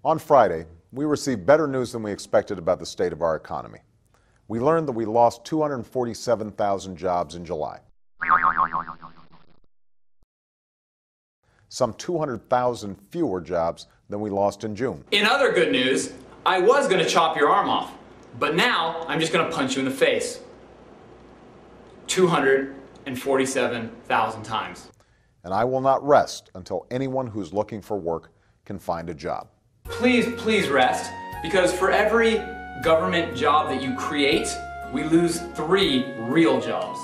On Friday, we received better news than we expected about the state of our economy. We learned that we lost 247,000 jobs in July. Some 200,000 fewer jobs than we lost in June. In other good news, I was going to chop your arm off, but now I'm just going to punch you in the face. 247,000 times. And I will not rest until anyone who's looking for work can find a job. Please rest, because for every government job that you create, we lose 3 real jobs.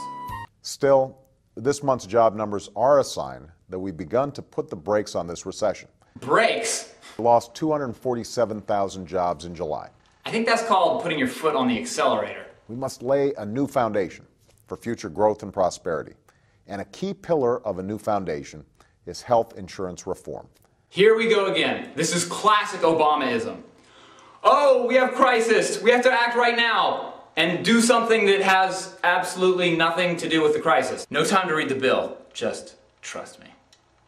Still, this month's job numbers are a sign that we've begun to put the brakes on this recession. Brakes? We lost 247,000 jobs in July. I think that's called putting your foot on the accelerator. We must lay a new foundation for future growth and prosperity. And a key pillar of a new foundation is health insurance reform. Here we go again. This is classic Obamaism. Oh, we have crisis. We have to act right now and do something that has absolutely nothing to do with the crisis. No time to read the bill. Just trust me.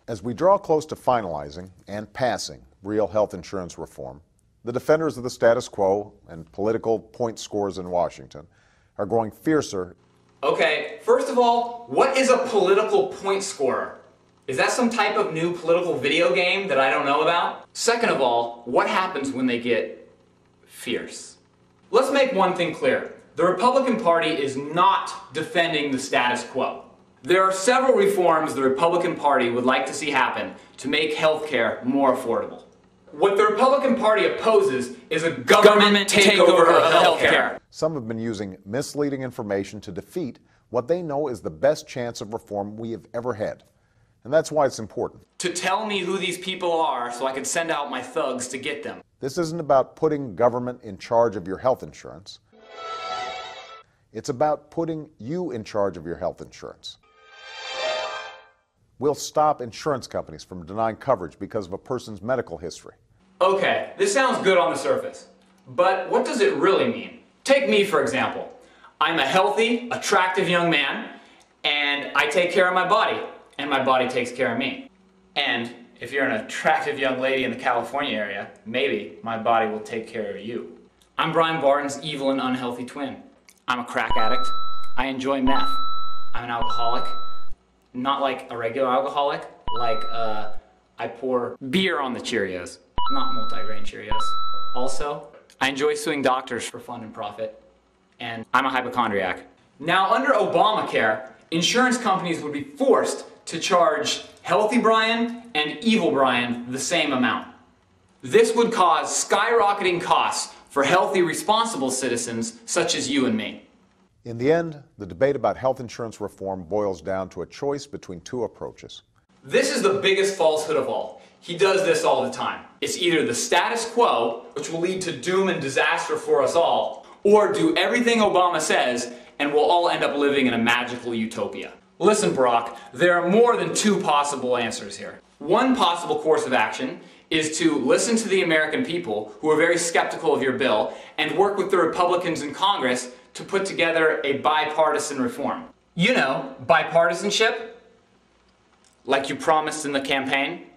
As we draw close to finalizing and passing real health insurance reform, the defenders of the status quo and political point scores in Washington are growing fiercer. Okay, first of all, what is a political point scorer? Is that some type of new political video game that I don't know about? Second of all, what happens when they get fierce? Let's make one thing clear. The Republican Party is not defending the status quo. There are several reforms the Republican Party would like to see happen to make healthcare more affordable. What the Republican Party opposes is a government takeover of healthcare. Some have been using misleading information to defeat what they know is the best chance of reform we have ever had. And that's why it's important. To tell me who these people are so I can send out my thugs to get them. This isn't about putting government in charge of your health insurance. It's about putting you in charge of your health insurance. We'll stop insurance companies from denying coverage because of a person's medical history. Okay, this sounds good on the surface, but what does it really mean? Take me, for example. I'm a healthy, attractive young man, and I take care of my body, and my body takes care of me. And if you're an attractive young lady in the California area, maybe my body will take care of you. I'm Brian Barton's evil and unhealthy twin. I'm a crack addict. I enjoy meth. I'm an alcoholic. Not like a regular alcoholic, like I pour beer on the Cheerios, not multigrain Cheerios. Also, I enjoy suing doctors for fun and profit, and I'm a hypochondriac. Now, under Obamacare, insurance companies would be forced to charge healthy Brian and evil Brian the same amount. This would cause skyrocketing costs for healthy, responsible citizens such as you and me. In the end, the debate about health insurance reform boils down to a choice between 2 approaches. This is the biggest falsehood of all. He does this all the time. It's either the status quo, which will lead to doom and disaster for us all, or do everything Obama says and we'll all end up living in a magical utopia. Listen, Barack, there are more than 2 possible answers here. One possible course of action is to listen to the American people who are very skeptical of your bill and work with the Republicans in Congress to put together a bipartisan reform. You know, bipartisanship, like you promised in the campaign.